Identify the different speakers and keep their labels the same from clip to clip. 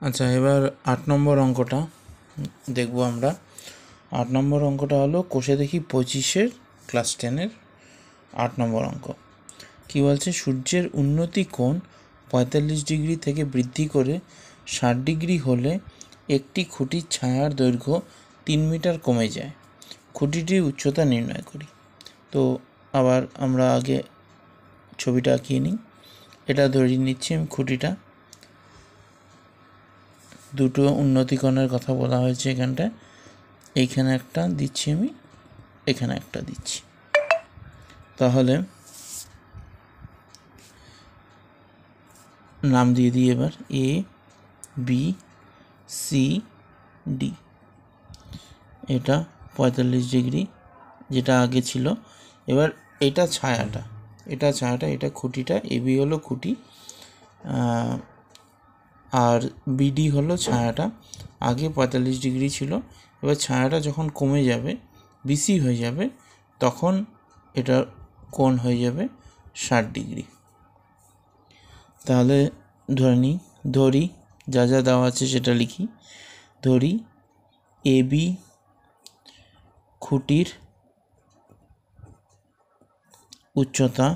Speaker 1: আচ্ছা, এবার 8 নম্বর অঙ্কটা দেখব আমরা। 8 নম্বর অঙ্কটা হলো কোষে দেখি 25-এর ক্লাস 10-এর 8 নম্বর অঙ্ক। কি বলছে? সূর্যের উন্নতি কোণ 45 ডিগ্রি থেকে বৃদ্ধি করে 60 ডিগ্রি হলে একটি খুঁটির ছায়ার দৈর্ঘ্য 3 মিটার কমে যায়। খুঁটিটির উচ্চতা নির্ণয় করি। তো আবার আমরা আগে ছবিটা আঁকিয়ে নিই। এটা ধরে নিচ্ছি আমি খুঁটিটা। দুটো উন্নতিকোণের কথা বলা হয়েছে এখানটায়। এইখানে একটা দিচ্ছি আমি, এখানে একটা দিচ্ছি। তাহলে নাম দিয়ে দিই এবার এ বি সি ডি। এটা 45 ডিগ্রি যেটা আগে ছিল। এবার এটা ছায়াটা, এটা খুঁটিটা। এবি হলো খুঁটি আর বিডি হলো ছায়াটা। আগে 45 ডিগ্রি ছিল, এবার ছায়াটা যখন কমে যাবে, বিসি হয়ে যাবে, তখন এটার কোণ হয়ে যাবে 60 ডিগ্রি। তাহলে ধরি যা যা দেওয়া আছে সেটা লিখি। ধরি এবি খুঁটির উচ্চতা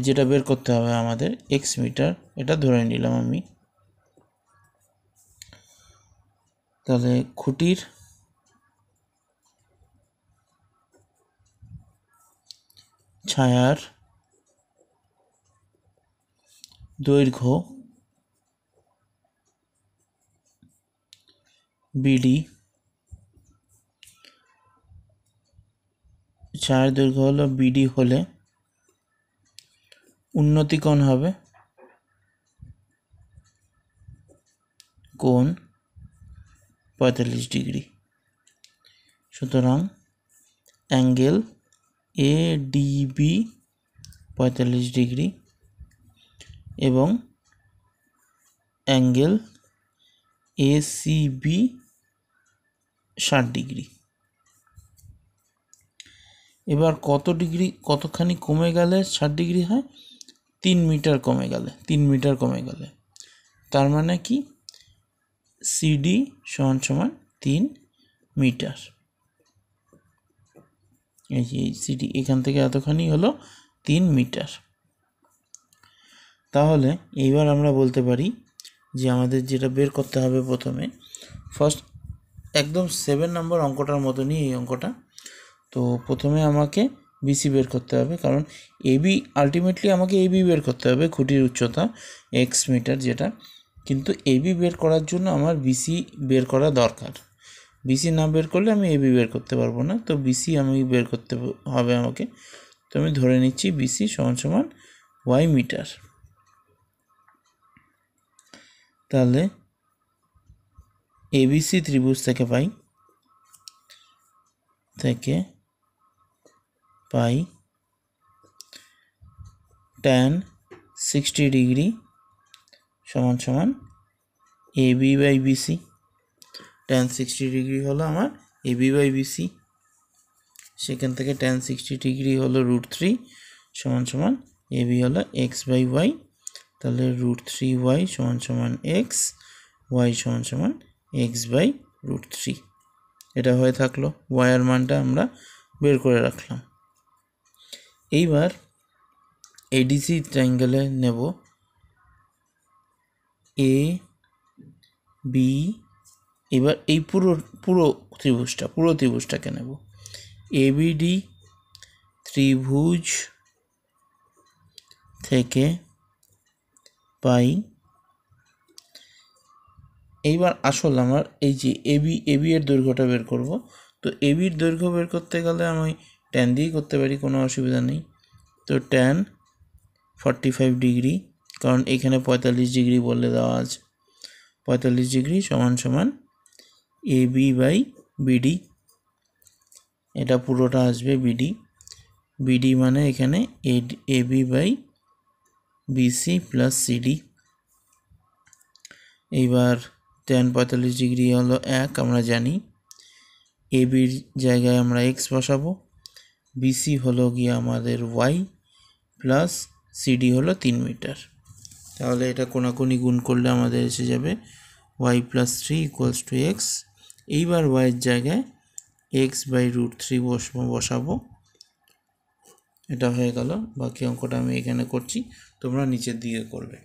Speaker 1: যেটা বের করতে হবে আমাদের এক্স মিটার, এটা ধরে নিলাম আমি। তাহলে খুঁটির ছায়ার দৈর্ঘ্য বিডি, ছায়ার দৈর্ঘ্য হলো বিডি হলে উন্নতিকোণ হবে কোণ 45 ডিগ্রি। সুতরাং অ্যাঙ্গেল এ ডিবি 45 ডিগ্রি এবং অ্যাঙ্গেল এ সিবি 60 ডিগ্রি। এবার কতখানি কমে গেলে 60 ডিগ্রি হয়? 3 মিটার কমে গেলে তার মানে কি সিডি সমান 3 মিটার। এই যে সিডি এখান থেকে এতখানি হলো 3 মিটার। তাহলে এইবার আমরা বলতে পারি যে আমাদের যেটা বের করতে হবে প্রথমে, ফার্স্ট একদম 7 নম্বর অঙ্কটার মতনই এই অঙ্কটা। তো প্রথমে আমাকে বিসি বের করতে হবে, কারণ এবি আলটিমেটলি আমাকে এবি বের করতে হবে, খুঁটির উচ্চতা এক্স মিটার যেটা। কিন্তু এবি বের করার জন্য আমার বিসি বের করা দরকার। বিসি না বের করলে আমি এবি বের করতে পারবো না। তো বিসি আমি বের করতে হবে আমাকে। তো আমি ধরে নিচ্ছি বিসি সমান ওয়াই মিটার। তাহলে এবিসি ত্রিভুজ থেকে পাই tan 60 ডিগ্রি সমান AB by BC. tan 60 degree হলো আমার এবি বাই বিসি। সেখান থেকে tan 60 ডিগ্রি হলো √3 সমান এবি হলো এক্স বাই ওয়াই। তাহলে √3y সমান এক্স, ওয়াই সমান এক্স বাই √3। এটা হয়ে থাকলো। ওয়াইয়ের মানটা আমরা বের করে রাখলাম। এইবার এডিসি ট্রায়াঙ্গেলে নেব এ বি। এবার এই পুরো ত্রিভুজটাকে নেব। এবিডি ত্রিভুজ থেকে পাই। এইবার আসল আমার এই যে এবি এর দৈর্ঘ্যটা বের করব। তো এবির দৈর্ঘ্য বের করতে গেলে আমি ট্যান দিয়েই করতে পারি, কোনো অসুবিধা নেই। তো ট্যান 45 ডিগ্রি, কারণ এখানে 45 ডিগ্রি বলে দেওয়া আছে। 45 ডিগ্রি সমান এবি বাই বিডি। এটা পুরোটা আসবে বিডি মানে এখানে AB by BC plus CD. এইবার tan 45 ডিগ্রি হলো 1, আমরা জানি। এবির জায়গায় আমরা এক্স বসাবো, বিসি হলো গিয়ে আমাদের ওয়াই, প্লাস সিডি হলো 3 মিটার। তাহলে এটা কোনাকুনি গুণ করলে আমাদের এসে যাবে y + 3 = x। এইবার y এর জায়গায় x/√3 বসাবো। এটা হয়ে গেল। বাকি অঙ্কটা আমি এখানে করছি, তোমরা নিচের দিকে করবে।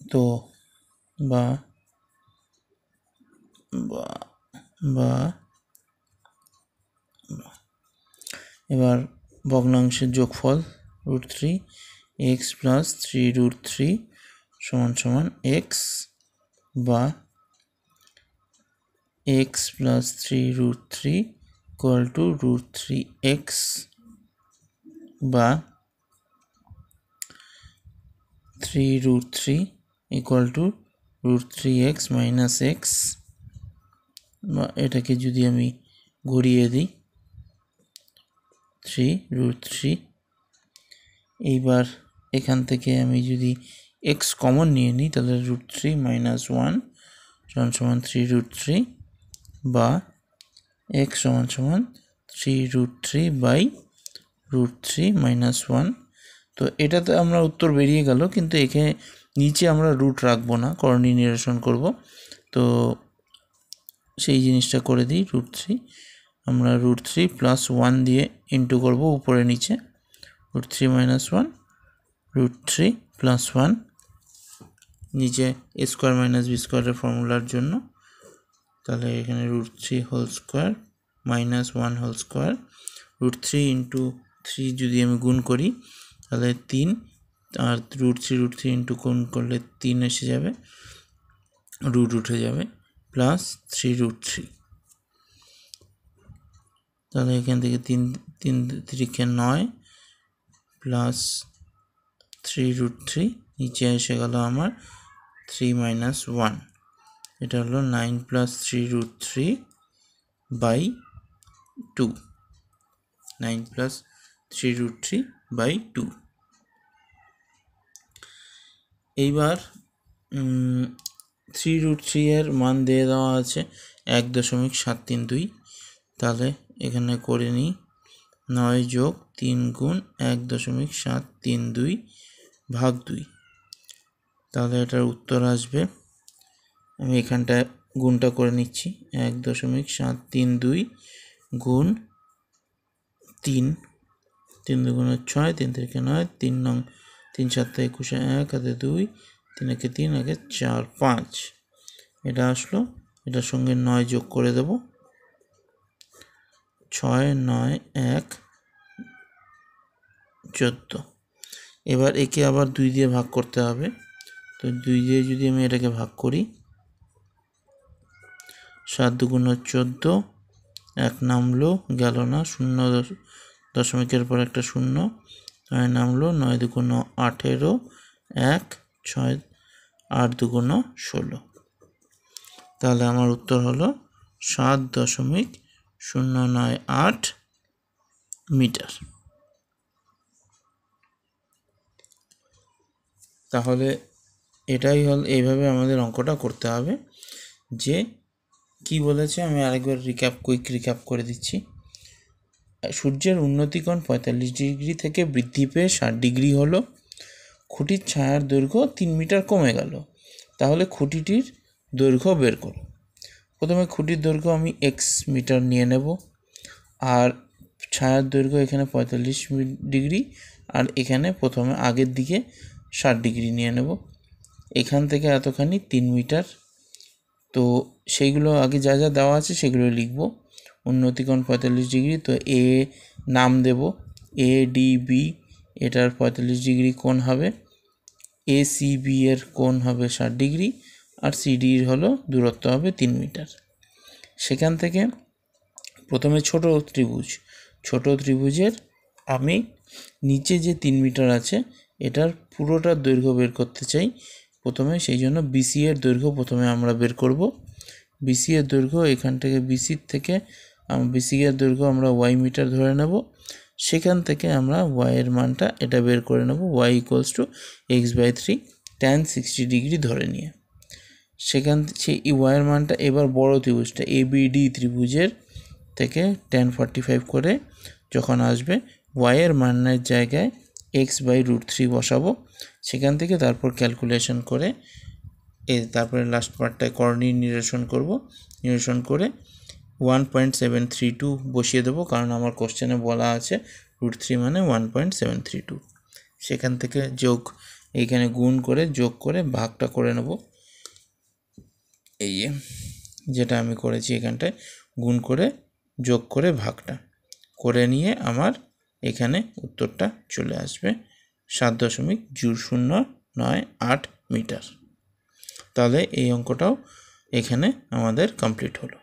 Speaker 1: তো এবার ভগ্নাংশের যোগফল √3 x + 3√3 = x, বা x + 3√3 = √3x, বা 3√3 = √3x - x, বা এটাকে যদি আমি ঘুরিয়ে দিই 3√3। এইবার এখান থেকে আমি যদি x কমন নিয়ে নিই তাহলে √3 - 1 = 3√3, বা x = 3√3/√3 - 1। তো এটাতে আমরা উত্তর বেরিয়ে গেল, কিন্তু এখানে নিচে আমরা রুট রাখবো না, করণীয় নিরসন করব। তো সেই জিনিসটা করে দিই। √3 আমরা √3 + 1 দিয়ে ইন্টু করব উপরে নিচে। √3 - 1 √3 + 1 নিচে a² - b² এর ফর্মুলার জন্য। তাহলে এখানে √3² - 1² √3 × 3 যদি আমি গুণ করি তাহলে 3, আর √3 ইন্টু গুণ করলে 3 এসে যাবে, রুট উঠে যাবে, প্লাস 3√3। তাহলে এখান থেকে 3 3 9 প্লাস 3√3 নিচে এসে গেল আমার 3 - 1। এটা হলো 9 + 3√3/2, 9 + 3√3/2। এইবার 3√3 এর মান দিয়ে দেওয়া আছে 1.732। তাহলে এখানে করে নিই 9 + 3 × 1.732/2। তাহলে এটার উত্তর আসবে, আমি এখানটায় গুণটা করে নিচ্ছি, 1.732 × 3, 3 × 2 = 6, 3 × 3 = 9, 3 নং 3 × 7 = 21, 1 হাতে 2, 3 একে 3, 1 একে 4, 5 এটা আসলো। এটার সঙ্গে 9 যোগ করে দেব, 6 9 1 14। এবার একে আবার 2 দিয়ে ভাগ করতে হবে। তো 2 দিয়ে যদি আমি এটাকে ভাগ করি, 7 × 2 = 14, 1 নামলো, গেল না, 0 দশমিকের পর একটা 0, 9 নামলো, 9 × 2 = 18, 1 6, 8 × 2 = 16। তাহলে আমার উত্তর হলো 7.098 মিটার। তাহলে এটাই হল, এইভাবে আমাদের অঙ্কটা করতে হবে। যে কি বলেছে আমি আরেকবার কুইক রিক্যাপ করে দিচ্ছি। সূর্যের উন্নতিকোণ 45 ডিগ্রি থেকে বৃদ্ধি পেয়ে 60 ডিগ্রি হলো। খুঁটির ছায়ার দৈর্ঘ্য 3 মিটার কমে গেল। তাহলে খুঁটিটির দৈর্ঘ্য বের করো। প্রথমে খুঁটির দৈর্ঘ্য আমি x মিটার নিয়ে নেব, আর ছায়ার দৈর্ঘ্য এখানে 45 ডিগ্রি, আর এখানে প্রথমে আগের দিকে 60 ডিগ্রি নিয়ে নেব। এখান থেকে এতখানি 3 মিটার। তো সেইগুলো আগে যা যা দেওয়া আছে সেগুলো লিখব। উন্নতিকোণ 45 ডিগ্রি, তো এ নাম দেব ADB, এটার 45 ডিগ্রি কোণ হবে। ACB এর কোণ হবে 60 ডিগ্রি, আর CD হলো দূরত্ব হবে 3 মিটার। সেখান থেকে প্রথমে ছোট ত্রিভুজের আমি নিচে যে 3 মিটার আছে এটার পুরোটার দৈর্ঘ্য বের করতে চাই প্রথমে। সেই জন্য BC এর দৈর্ঘ্য প্রথমে আমরা বের করব। BC এর দৈর্ঘ্য এখান থেকে BC এর দৈর্ঘ্য আমরা y মিটার ধরে নেব। সেখান থেকে আমরা y এর মানটা এটা বের করে নেব, y = x/3 tan 60 ডিগ্রি ধরে নিয়ে। সেখান থেকে এই y এর মানটা এবার বড় ত্রিভুজটা ABD ত্রিভুজের থেকে tan 45 করে যখন আসবে y এর মানের জায়গায় x/√3 বসাবো, সেখান থেকে তারপর ক্যালকুলেশন করে তারপরে লাস্ট পার্টটায় কর্ণীয় নিরসন করব, নিরসন করে 1.732 বসিয়ে দেবো, কারণ আমার কোশ্চেনে বলা আছে √3 মানে 1.732। সেখান থেকে যোগ, এইখানে গুণ করে যোগ করে ভাগটা করে নেব। এই যেটা আমি করেছি এখানটায় গুণ করে যোগ করে ভাগটা করে নিয়ে আমার এখানে উত্তরটা চলে আসবে 7.098 মিটার। তাহলে এই অঙ্কটাও এখানে আমাদের কমপ্লিট হলো।